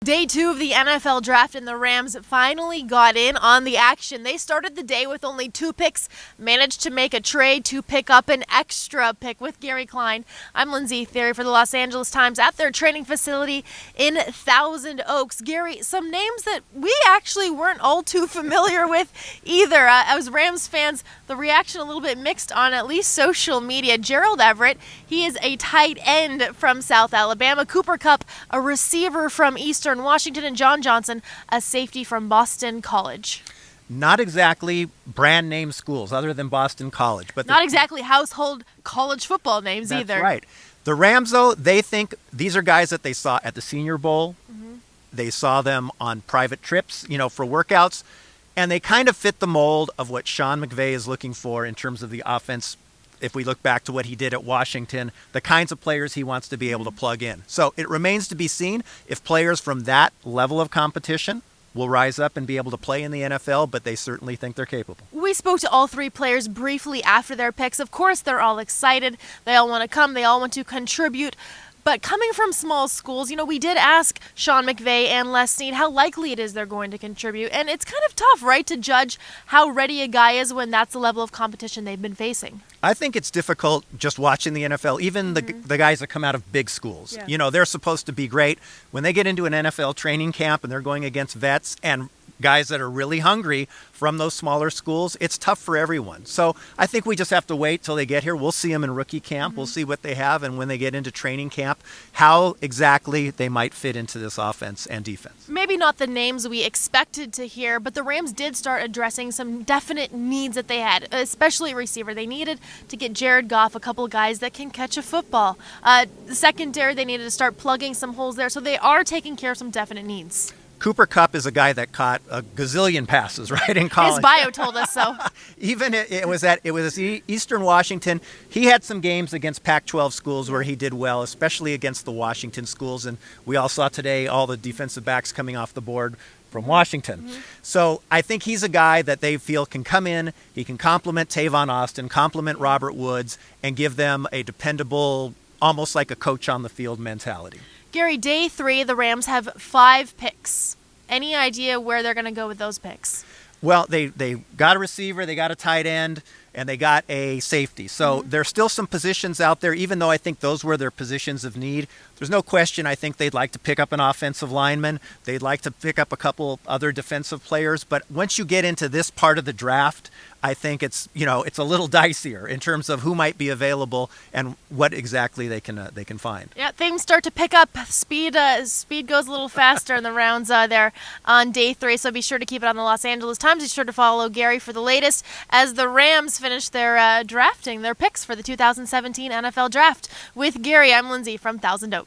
Day 2 of the NFL draft, and the Rams finally got in on the action. They started the day with only 2 picks, managed to make a trade to pick up an extra pick with Gary Klein. I'm Lindsay Theory for the Los Angeles Times at their training facility in Thousand Oaks. Gary, some names that we actually weren't all too familiar with either. As Rams fans, the reaction a little bit mixed on at least social media. Gerald Everett, he is a tight end from South Alabama. Kupp, a receiver from Eastern Washington, and John Johnson, a safety from Boston College. Not exactly brand name schools other than Boston College. But not exactly household college football names either. That's right. The Rams, though, they think these are guys that they saw at the Senior Bowl. Mm-hmm. They saw them on private trips, for workouts. And they kind of fit the mold of what Sean McVay is looking for in terms of the offense. If we look back to what he did at Washington, the kinds of players he wants to be able to plug in. So it remains to be seen if players from that level of competition will rise up and be able to play in the NFL, but they certainly think they're capable. We spoke to all 3 players briefly after their picks. Of course, they're all excited. They all want to come. They all want to contribute. But coming from small schools, we did ask Sean McVay and Les Snead how likely it is they're going to contribute. And it's kind of tough, right, to judge how ready a guy is when that's the level of competition they've been facing. I think it's difficult just watching the NFL, even the guys that come out of big schools. Yeah. They're supposed to be great. When they get into an NFL training camp and they're going against vets and guys that are really hungry from those smaller schools, it's tough for everyone. So I think we just have to wait till they get here. We'll see them in rookie camp. We'll see what they have, and when they get into training camp, how exactly they might fit into this offense and defense. Maybe not the names we expected to hear, but the Rams did start addressing some definite needs that they had, especially receiver. They needed to get Jared Goff, a couple of guys that can catch a football. The secondary, they needed to start plugging some holes there, so they are taking care of some definite needs. Kupp is a guy that caught a gazillion passes, right, in college. His bio told us so. Even it was Eastern Washington. He had some games against Pac-12 schools where he did well, especially against the Washington schools. And we all saw today all the defensive backs coming off the board from Washington. Mm-hmm. So I think he's a guy that they feel can come in. He can complement Tavon Austin, complement Robert Woods, and give them a dependable, almost like a coach on the field mentality. Gary, day 3, the Rams have 5 picks. Any idea where they're going to go with those picks? Well, they got a receiver, they got a tight end, and they got a safety. So there's still some positions out there, even though I think those were their positions of need. There's no question I think they'd like to pick up an offensive lineman. They'd like to pick up a couple other defensive players. But once you get into this part of the draft, I think it's a little dicier in terms of who might be available and what exactly they can find. Yeah, things start to pick up. Speed goes a little faster in the rounds there on day 3. So be sure to keep it on the Los Angeles Times. Be sure to follow Gary for the latest as the Rams finish their drafting their picks for the 2017 NFL Draft. With Gary, I'm Lindsay from Thousand Oaks.